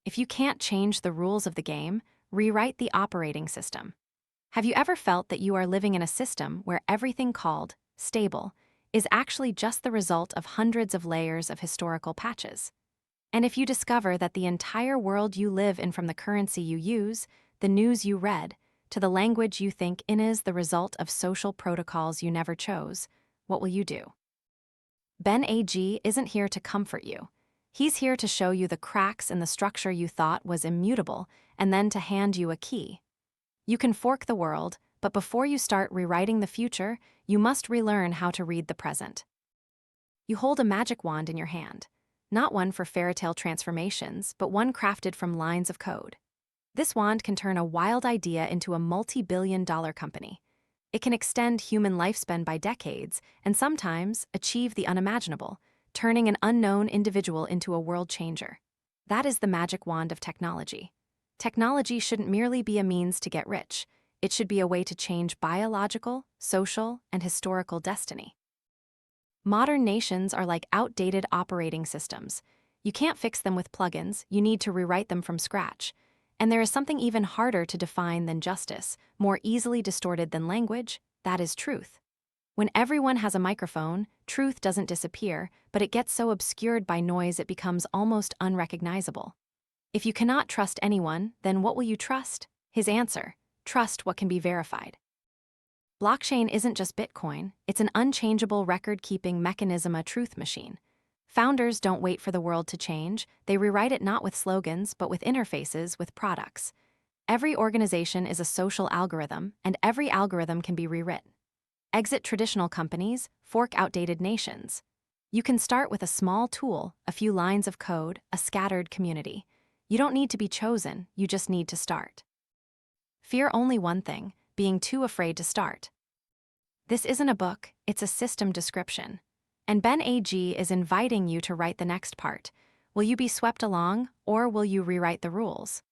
If you can't change the rules of the game, rewrite the operating system. Have you ever felt that you are living in a system where everything called stable is actually just the result of hundreds of layers of historical patches? And if you discover that the entire world you live in, from the currency you use, the news you read, to the language you think in, is the result of social protocols you never chose, what will you do? Ben A.G. isn't here to comfort you. He's here to show you the cracks in the structure you thought was immutable, and then to hand you a key. You can fork the world, but before you start rewriting the future, you must relearn how to read the present. You hold a magic wand in your hand, not one for fairytale transformations, but one crafted from lines of code. This wand can turn a wild idea into a multi-billion-dollar company. It can extend human lifespan by decades and sometimes achieve the unimaginable, turning an unknown individual into a world changer. That is the magic wand of technology. Technology shouldn't merely be a means to get rich. It should be a way to change biological, social, and historical destiny. Modern nations are like outdated operating systems. You can't fix them with plugins, you need to rewrite them from scratch. And there is something even harder to define than justice, more easily distorted than language, that is truth. When everyone has a microphone, truth doesn't disappear, but it gets so obscured by noise it becomes almost unrecognizable. If you cannot trust anyone, then what will you trust? His answer: trust what can be verified. Blockchain isn't just Bitcoin, it's an unchangeable record-keeping mechanism, a truth machine. Founders don't wait for the world to change, they rewrite it not with slogans, but with interfaces, with products. Every organization is a social algorithm, and every algorithm can be rewritten. Exit traditional companies, fork outdated nations. You can start with a small tool, a few lines of code, a scattered community. You don't need to be chosen, you just need to start. Fear only one thing: being too afraid to start. This isn't a book, it's a system description. And Ben A.G. is inviting you to write the next part. Will you be swept along, or will you rewrite the rules?